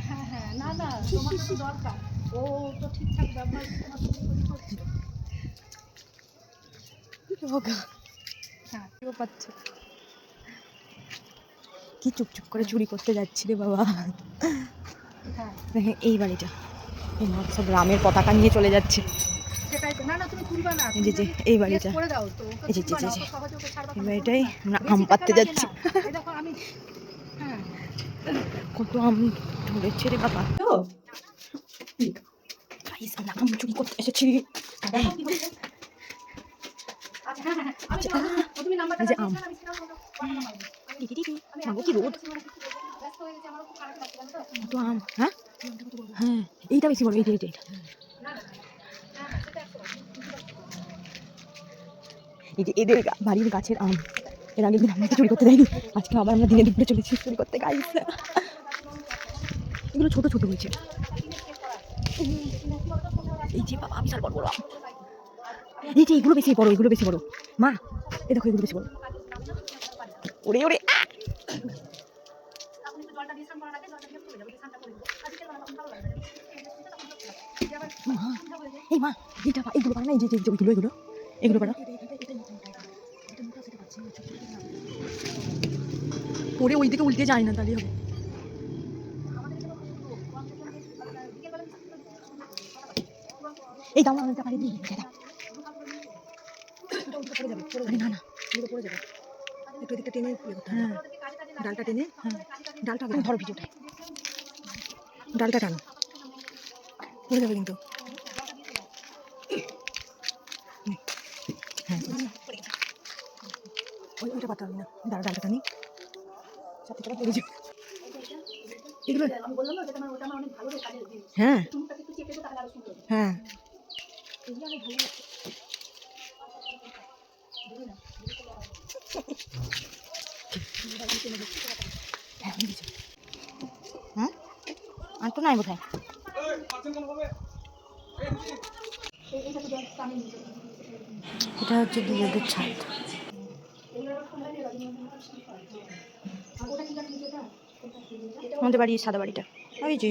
হ্যাঁ হ্যাঁ, না না তোমার তো দরকার, ও তো ঠিকঠাক ব্যবহার করছে। হ্যাঁ পাচ্ছে কি চুপচুপ করে চুরি করতে যাচ্ছি রে বাবা। হ্যাঁ এই বাড়িটা সব গ্রামের পতাকা নিয়ে চলে যাচ্ছে। সেটাই তো, না না তুমি তুলবা না, এই যে এই বাড়িটা, করে দাও তো, এই যে তুলবা না, যে অত সহজে ওকে ছাড়বা এই না, বাড়িটাই আমরা আম পাড়তে যাচ্ছি। এই দেখো আমি, হ্যাঁ কত আম ধরেছে রে বাবা। গাইস আমরা আম চুরি করতে এসেছি। আচ্ছা হ্যাঁ হ্যাঁ, আমি তুমি নাম্বারটা এই যে আম, আমি কি রোদ, ব্যস্ত হয়ে গেছি, আমার খুব খারাপ লাগছে জানো তো। কত আম। হ্যাঁ হ্যাঁ এইটা বেশি বড়, এইটা এইটা এইটা এই যে এদের বাড়ির গাছের আম। এর আগের দিন আমাকে চুরি করতে দেয়নি, আজকে আবার আমরা দিনে দুপুরে চলেছি চুরি করতে। গাইস এগুলো ছোট ছোট হয়েছে। এই যে বাবা বিশাল বড় বড় আম। এই যে এগুলো বেশি বড়, এগুলো বেশি বড়। মা এই দেখো এগুলো বেশি বড়। ওরে ওরে এই মা এইটা এইগুলো পারে না, এই যে এগুলো এগুলো এগুলো পারা পরে ওই দিকে উল্টে যায় না, তাহলে হবে। এই দাও না, ওইটা পারে দিই দাদা। আরে না না এগুলো পড়ে যাবে, একটু এদিকটা টেনে ইয়ে করতে হবে। ডালটা টেনে, হ্যাঁ ডালটা আগে ধরো, ভিডিওটা ডালটা টানো, পড়ে যাবে কিন্তু। হ্যাঁ ওইটা পাতা হবে না, ডালটা টানি সাথে টাকা পড়ে যাবে এগুলো। আমি বললাম না, যেটা আমার ওটা আমার অনেক ভালো কাজের জিনিস, হ্যাঁ চুলটাকে একটু চেপে দাও, তাহলে আরো সুন্দর হবে। হ্যাঁ এগুলো অনেক ভালো লাগছে। হ্যাঁ আর তো নাই বোধহয়। এটা হচ্ছে দুধের ছাদ। আমাদের বাড়ি সাদা বাড়িটা, ওই যে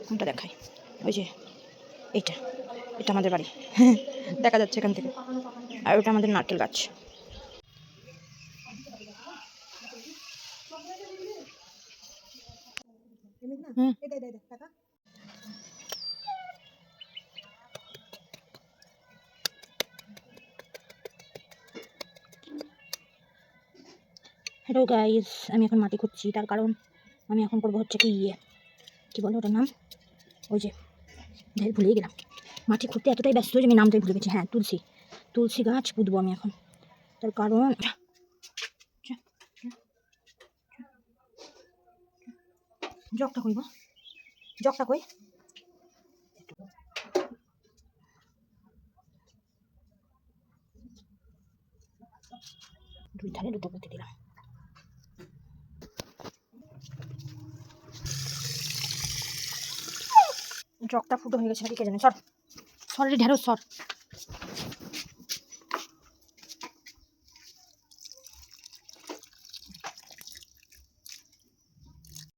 কোনটা দেখায়, ওই যে এইটা, এটা আমাদের বাড়ি দেখা যাচ্ছে এখান থেকে। আর ওটা আমাদের নারকেল গাছ। হ্যালো গাইস, আমি এখন মাটি খুঁজছি, তার কারণ আমি এখন করবো হচ্ছে কি বলো ওটার নাম, ওই যে ভুলেই গেলাম। মাটি খুঁড়তে এতটাই ব্যস্ত যে আমি নামটাই ভুলে গেছি। হ্যাঁ তুলসী গাছ পুঁতবো আমি এখন, তার কারণ জগটা কইব, জগটা কই, দুই ধারে দুটো পুঁতে দিলাম। জগটা ফুটো হয়ে গেছে নাকি কে জানে। সর রে ঢেঁড়স সর।